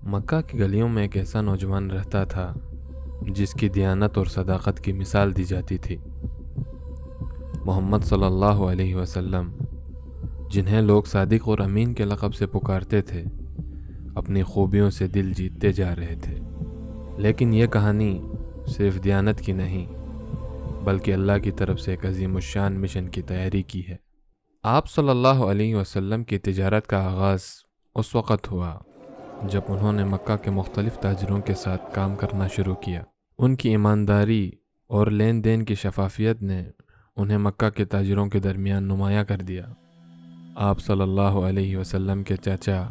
مکہ کی گلیوں میں ایک ایسا نوجوان رہتا تھا جس کی دیانت اور صداقت کی مثال دی جاتی تھی۔ محمد صلی اللہ علیہ وسلم، جنہیں لوگ صادق اور امین کے لقب سے پکارتے تھے، اپنی خوبیوں سے دل جیتتے جا رہے تھے۔ لیکن یہ کہانی صرف دیانت کی نہیں، بلکہ اللہ کی طرف سے ایک عظیم الشان مشن کی تیاری کی ہے۔ آپ صلی اللہ علیہ وسلم کی تجارت کا آغاز اس وقت ہوا جب انہوں نے مکہ کے مختلف تاجروں کے ساتھ کام کرنا شروع کیا۔ ان کی ایمانداری اور لین دین کی شفافیت نے انہیں مکہ کے تاجروں کے درمیان نمایاں کر دیا۔ آپ صلی اللہ علیہ وسلم کے چاچا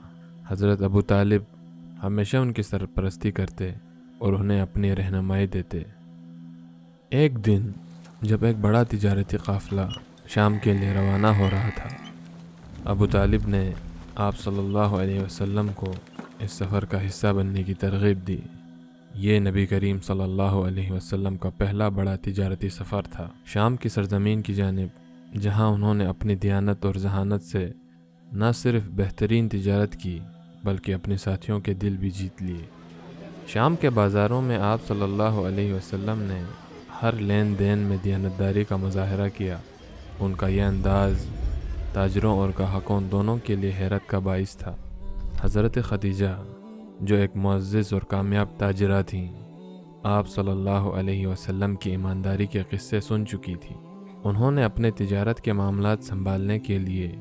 حضرت ابو طالب ہمیشہ ان کی سرپرستی کرتے اور انہیں اپنی رہنمائی دیتے۔ ایک دن جب ایک بڑا تجارتی قافلہ شام کے لیے روانہ ہو رہا تھا، ابو طالب نے آپ صلی اللہ علیہ وسلم کو اس سفر کا حصہ بننے کی ترغیب دی۔ یہ نبی کریم صلی اللہ علیہ وسلم کا پہلا بڑا تجارتی سفر تھا، شام کی سرزمین کی جانب، جہاں انہوں نے اپنی دیانت اور ذہانت سے نہ صرف بہترین تجارت کی بلکہ اپنے ساتھیوں کے دل بھی جیت لیے۔ شام کے بازاروں میں آپ صلی اللہ علیہ وسلم نے ہر لین دین میں دیانتداری کا مظاہرہ کیا۔ ان کا یہ انداز تاجروں اور گاہکوں دونوں کے لیے حیرت کا باعث تھا۔ حضرت خدیجہ، جو ایک معزز اور کامیاب تاجرہ تھیں، آپ صلی اللہ علیہ وسلم کی ایمانداری کے قصے سن چکی تھی۔ انہوں نے اپنے تجارت کے معاملات سنبھالنے کے لیے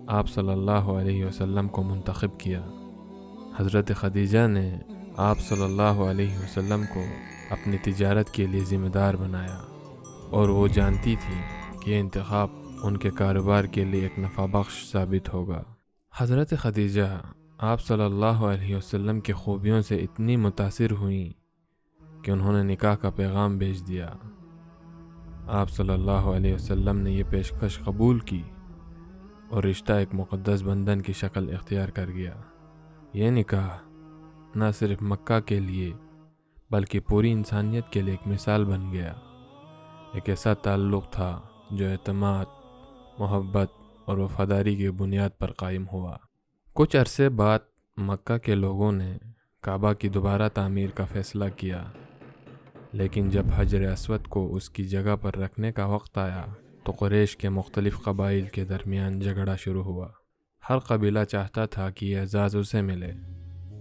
آپ صلی اللہ علیہ وسلم کو منتخب کیا۔ حضرت خدیجہ نے آپ صلی اللہ علیہ وسلم کو اپنی تجارت کے لیے ذمہ دار بنایا، اور وہ جانتی تھی کہ یہ انتخاب ان کے کاروبار کے لیے ایک نفع بخش ثابت ہوگا۔ حضرت خدیجہ آپ صلی اللہ علیہ وسلم کی خوبیوں سے اتنی متاثر ہوئیں کہ انہوں نے نکاح کا پیغام بھیج دیا۔ آپ صلی اللہ علیہ وسلم نے یہ پیشکش قبول کی اور رشتہ ایک مقدس بندھن کی شکل اختیار کر گیا۔ یہ نکاح نہ صرف مکہ کے لیے بلکہ پوری انسانیت کے لیے ایک مثال بن گیا۔ ایک ایسا تعلق تھا جو اعتماد، محبت اور وفاداری کی بنیاد پر قائم ہوا۔ کچھ عرصے بعد مکہ کے لوگوں نے کعبہ کی دوبارہ تعمیر کا فیصلہ کیا، لیکن جب حجر اسود کو اس کی جگہ پر رکھنے کا وقت آیا تو قریش کے مختلف قبائل کے درمیان جھگڑا شروع ہوا۔ ہر قبیلہ چاہتا تھا کہ یہ اعزاز اسے ملے۔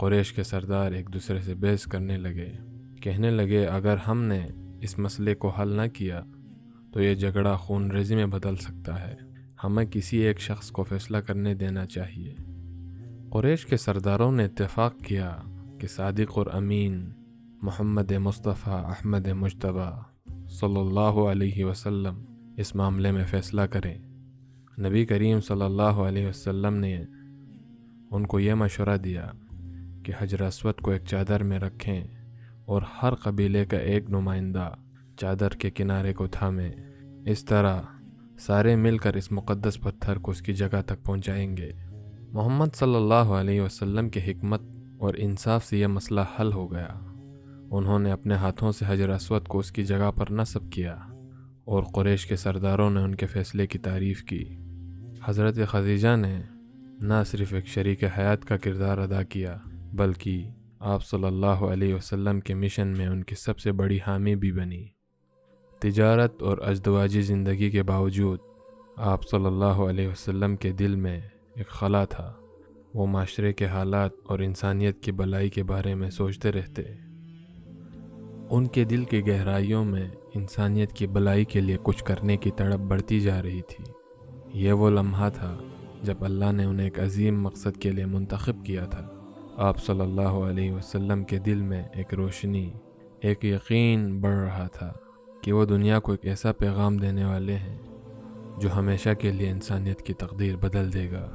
قریش کے سردار ایک دوسرے سے بحث کرنے لگے، کہنے لگے اگر ہم نے اس مسئلے کو حل نہ کیا تو یہ جھگڑا خون ریزی میں بدل سکتا ہے۔ ہمیں کسی ایک شخص کو فیصلہ کرنے دینا چاہیے۔ قریش کے سرداروں نے اتفاق کیا کہ صادق اور امین محمد مصطفیٰ احمد مجتبیٰ صلی اللہ علیہ وسلم اس معاملے میں فیصلہ کریں۔ نبی کریم صلی اللہ علیہ وسلم نے ان کو یہ مشورہ دیا کہ حجر اسود کو ایک چادر میں رکھیں اور ہر قبیلے کا ایک نمائندہ چادر کے کنارے کو تھامے۔ اس طرح سارے مل کر اس مقدس پتھر کو اس کی جگہ تک پہنچائیں گے۔ محمد صلی اللہ علیہ وسلم کی حکمت اور انصاف سے یہ مسئلہ حل ہو گیا۔ انہوں نے اپنے ہاتھوں سے حجر اسود کو اس کی جگہ پر نصب کیا اور قریش کے سرداروں نے ان کے فیصلے کی تعریف کی۔ حضرت خدیجہ نے نہ صرف ایک شریک حیات کا کردار ادا کیا بلکہ آپ صلی اللہ علیہ وسلم کے مشن میں ان کی سب سے بڑی حامی بھی بنی۔ تجارت اور ازدواجی زندگی کے باوجود آپ صلی اللہ علیہ وسلم کے دل میں ایک خلا تھا۔ وہ معاشرے کے حالات اور انسانیت کی بھلائی کے بارے میں سوچتے رہتے۔ ان کے دل کی گہرائیوں میں انسانیت کی بھلائی کے لیے کچھ کرنے کی تڑپ بڑھتی جا رہی تھی۔ یہ وہ لمحہ تھا جب اللہ نے انہیں ایک عظیم مقصد کے لیے منتخب کیا تھا۔ آپ صلی اللہ علیہ وسلم کے دل میں ایک روشنی، ایک یقین بڑھ رہا تھا کہ وہ دنیا کو ایک ایسا پیغام دینے والے ہیں جو ہمیشہ کے لیے انسانیت کی تقدیر بدل دے گا۔